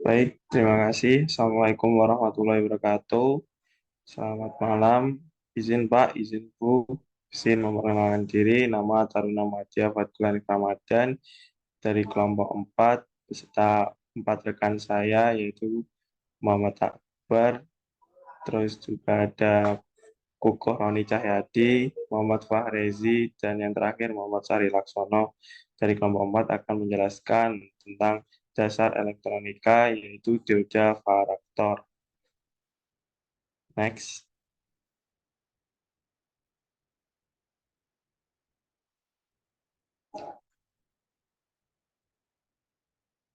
Baik, terima kasih. Assalamualaikum warahmatullahi wabarakatuh. Selamat malam. Izin Pak, izin Bu, izin memperkenalkan diri. Nama Taruna Madya Fadlan Ramadan dari kelompok 4 beserta 4 rekan saya yaitu Muhammad Akbar, terus juga ada Kukoh Roni Cahyadi, Muhammad Fahrezi, dan yang terakhir Muhammad Sari Laksono dari kelompok 4 akan menjelaskan tentang dasar elektronika yaitu dioda varaktor. Next.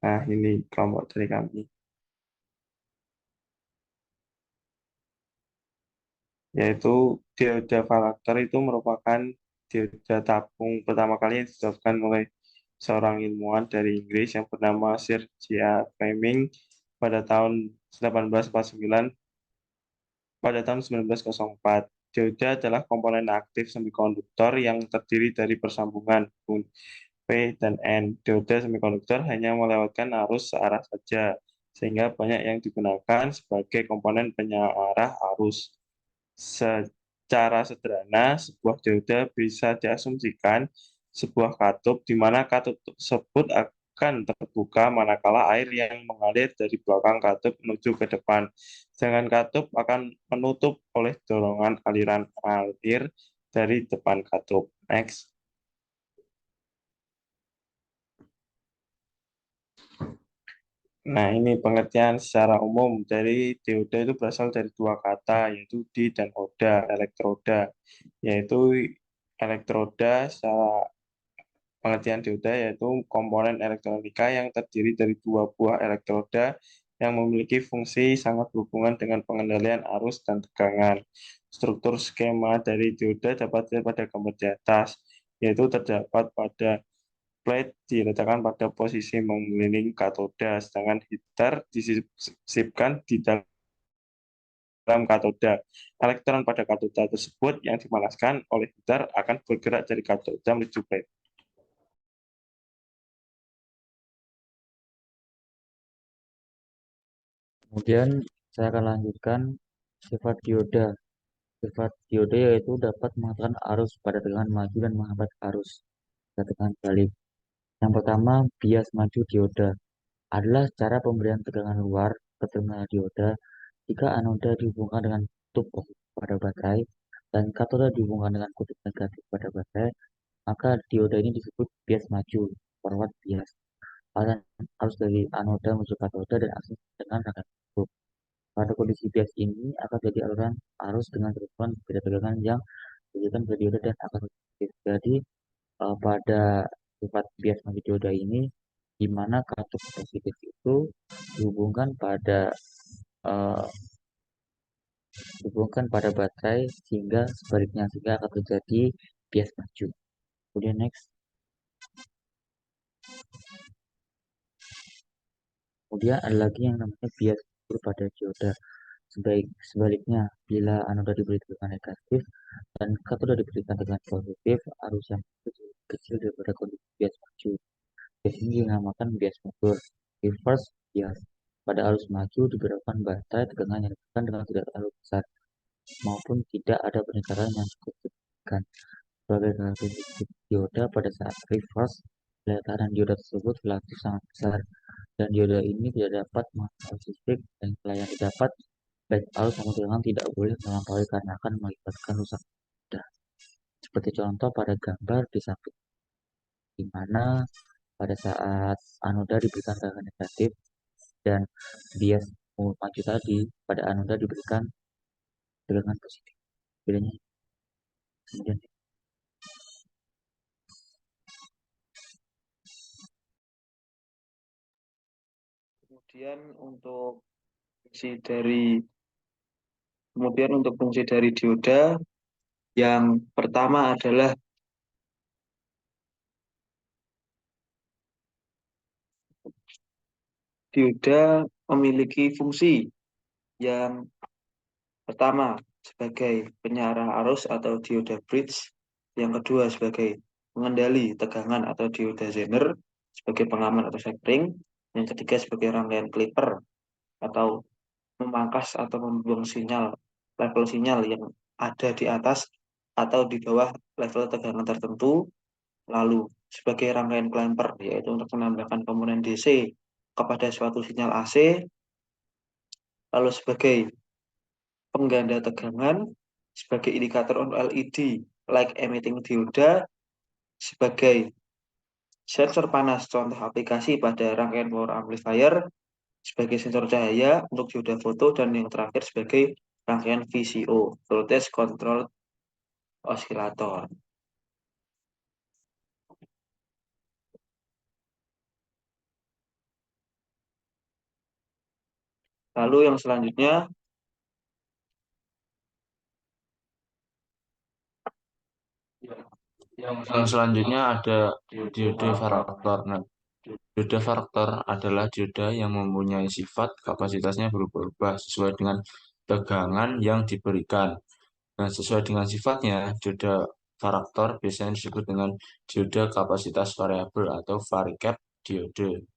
Nah, ini kelompok dari kami. Yaitu dioda varaktor itu merupakan dioda tabung pertama kali yang ditetapkan oleh seorang ilmuwan dari Inggris yang bernama Sir J.A. Fleming pada tahun 1849 pada tahun 1904. Dioda adalah komponen aktif semikonduktor yang terdiri dari persambungan P dan N. Dioda semikonduktor hanya melewatkan arus searah saja, sehingga banyak yang digunakan sebagai komponen penyarah arus. Secara sederhana, sebuah dioda bisa diasumsikan sebuah katup di mana katup tersebut akan terbuka manakala air yang mengalir dari belakang katup menuju ke depan. Sedangkan katup akan menutup oleh dorongan aliran air dari depan katup. Next. Nah, ini pengertian secara umum dari dioda itu berasal dari dua kata, yaitu di dan oda, elektroda. Yaitu elektroda secara pengertian dioda yaitu komponen elektronika yang terdiri dari dua buah elektroda yang memiliki fungsi sangat berhubungan dengan pengendalian arus dan tegangan. Struktur skema dari dioda dapat dilihat pada gambar di atas, yaitu terdapat pada plate diletakkan pada posisi mengelilingi katoda, sedangkan heater disisipkan di dalam katoda. Elektron pada katoda tersebut yang dipanaskan oleh heater akan bergerak dari katoda menuju plate. Kemudian saya akan lanjutkan sifat dioda. Sifat dioda yaitu dapat mengatakan arus pada tegangan maju dan menghambat arus pada tegangan balik. Yang pertama, bias maju dioda adalah cara pemberian tegangan luar ke terminal dioda jika anoda dihubungkan dengan kutub positif pada baterai dan katoda dihubungkan dengan kutub negatif pada baterai, maka dioda ini disebut bias maju, forward bias. Aliran arus dari anoda menuju katoda dan akses dengan rangkaian kutub. Pada kondisi bias ini akan terjadi aliran arus dengan ketentuan beda tegangan yang diberikan ke dioda dan akan positif. Jadi pada sifat bias maju dioda ini, di mana katup positif itu dihubungkan pada eh, baterai sehingga sebaliknya sehingga akan terjadi bias maju. Kemudian next. Kemudian ada lagi yang namanya bias mundur pada dioda. Sebaliknya, bila anoda diberi tegangan negatif dan katoda diberikan tegangan positif, arus yang lebih kecil daripada kondisi bias maju. Bias ini dinamakan bias mundur. Reverse bias. Pada arus maju diberlakukan baterai tegangan yang diberikan dengan tidak terlalu besar maupun tidak ada peningkatan yang cukup signifikan. Sebagai karakteristik dioda pada saat reverse, daya tahan dioda tersebut relatif sangat besar dan dioda ini tidak dapat mengakses listrik dan yang didapat baik arus maupun tegangan tidak boleh melampaui karena akan mengakibatkan rusak dioda. Seperti contoh pada gambar di samping, di mana pada saat anoda diberikan tegangan negatif dan bias maju tadi pada anoda diberikan tegangan positif. Bedanya kemudian. Kemudian untuk fungsi dari kemudian untuk fungsi dari dioda yang pertama adalah dioda memiliki fungsi yang pertama sebagai penyarah arus atau dioda bridge, yang kedua sebagai pengendali tegangan atau dioda zener sebagai pengaman atau sekring, Yang ketiga sebagai rangkaian clipper atau memangkas atau membuang level sinyal yang ada di atas atau di bawah level tegangan tertentu. Lalu sebagai rangkaian clamper, yaitu untuk menambahkan komponen DC kepada suatu sinyal AC. Lalu sebagai pengganda tegangan, sebagai indikator untuk LED like emitting dioda, sebagai sensor panas contoh aplikasi pada rangkaian power amplifier, sebagai sensor cahaya untuk dioda foto, dan yang terakhir sebagai rangkaian VCO, voltage control oscillator. Lalu yang selanjutnya ada diode varaktor. Nah, diode varaktor adalah dioda yang mempunyai sifat kapasitasnya berubah-ubah sesuai dengan tegangan yang diberikan. Nah, sesuai dengan sifatnya, dioda varaktor biasanya disebut dengan dioda kapasitas variabel atau varicap diode.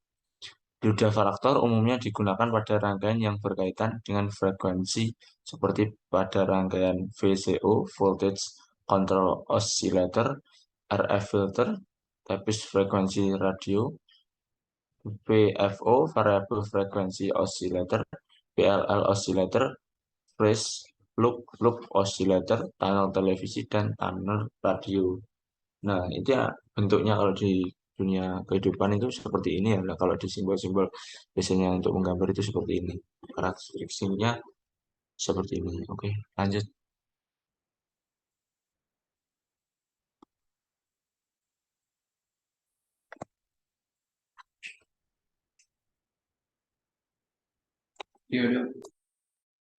Dioda varaktor umumnya digunakan pada rangkaian yang berkaitan dengan frekuensi seperti pada rangkaian VCO, Voltage Control Oscillator, RF filter, tapis frekuensi radio, VFO, Variable Frequency Oscillator, PLL Oscillator, Phase Loop Oscillator, tunnel televisi, dan tunnel radio. Nah, itu ya bentuknya kalau di dunia kehidupan itu seperti ini ya. Nah, kalau di simbol-simbol biasanya untuk menggambar itu seperti ini. Karakteristiknya seperti ini. Oke, lanjut.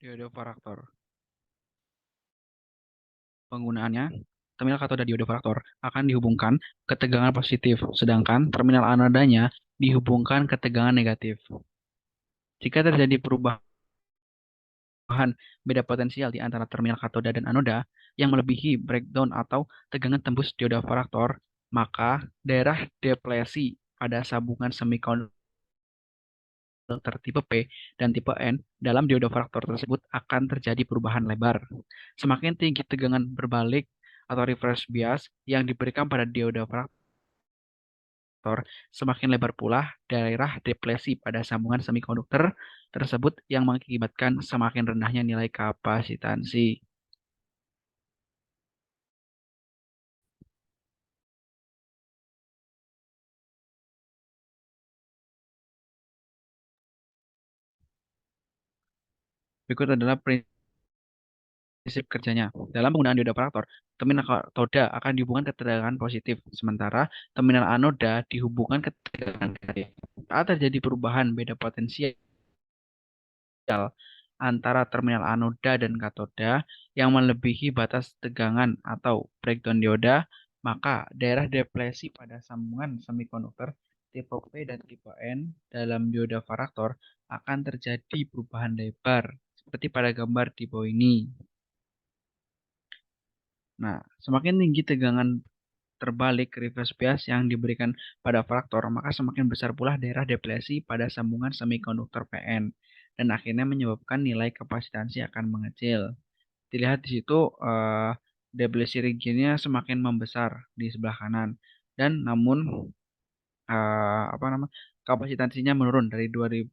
Diode varaktor. Penggunaannya, terminal katoda diode varaktor akan dihubungkan ke tegangan positif, sedangkan terminal anodanya dihubungkan ke tegangan negatif. Jika terjadi perubahan beda potensial di antara terminal katoda dan anoda yang melebihi breakdown atau tegangan tembus diode varaktor, maka daerah deplesi pada sambungan semikonduktor tipe P dan tipe N dalam diode varaktor tersebut akan terjadi perubahan lebar. Semakin tinggi tegangan berbalik atau reverse bias yang diberikan pada diode varaktor, semakin lebar pula daerah deplesi pada sambungan semikonduktor tersebut yang mengakibatkan semakin rendahnya nilai kapasitansi. Berikut adalah prinsip kerjanya. Dalam penggunaan diode varaktor, terminal katoda akan dihubungkan ke tegangan positif, sementara terminal anoda dihubungkan ke tegangan negatif. Saat terjadi perubahan beda potensial antara terminal anoda dan katoda yang melebihi batas tegangan atau breakdown dioda, maka daerah deplesi pada sambungan semikonduktor tipe P dan tipe N dalam diode varaktor akan terjadi perubahan lebar, seperti pada gambar di bawah ini. Nah, semakin tinggi tegangan terbalik reverse bias yang diberikan pada varaktor, maka semakin besar pula daerah deplesi pada sambungan semikonduktor PN, dan akhirnya menyebabkan nilai kapasitansi akan mengecil. Dilihat di situ deplesi regionnya semakin membesar di sebelah kanan, dan namun kapasitansinya menurun dari 20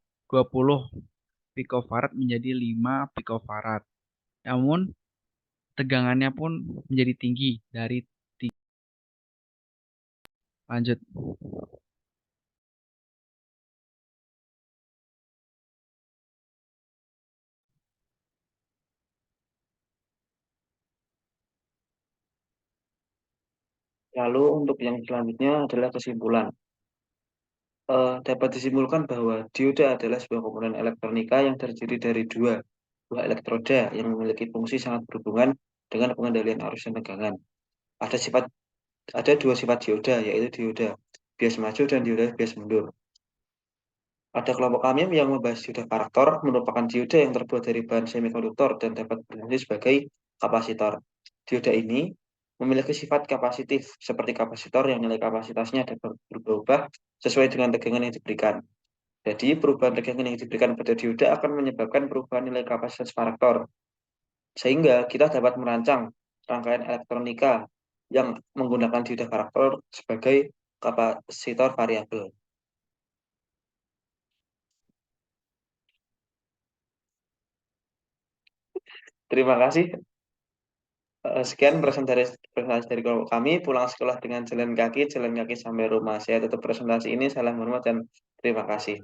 picofarad menjadi 5 picofarad. Namun tegangannya pun menjadi tinggi dari lanjut. Lalu untuk yang selanjutnya adalah kesimpulan. Dapat disimpulkan bahwa dioda adalah sebuah komponen elektronika yang terdiri dari dua buah elektroda yang memiliki fungsi sangat berhubungan dengan pengendalian arus dan tegangan. Ada dua sifat dioda, yaitu dioda bias maju dan dioda bias mundur. Pada kelompok kami yang membahas dioda varaktor, merupakan dioda yang terbuat dari bahan semikonduktor dan dapat berfungsi sebagai kapasitor. Dioda ini memiliki sifat kapasitif seperti kapasitor yang nilai kapasitasnya dapat berubah-ubah sesuai dengan tegangan yang diberikan. Jadi perubahan tegangan yang diberikan pada dioda akan menyebabkan perubahan nilai kapasitas varaktor. Sehingga kita dapat merancang rangkaian elektronika yang menggunakan dioda varaktor sebagai kapasitor variabel. Terima kasih. Sekian presentasi dari kelompok kami. Pulang sekolah dengan jalan kaki sampai rumah. Saya tutup presentasi ini. Salam hormat dan terima kasih.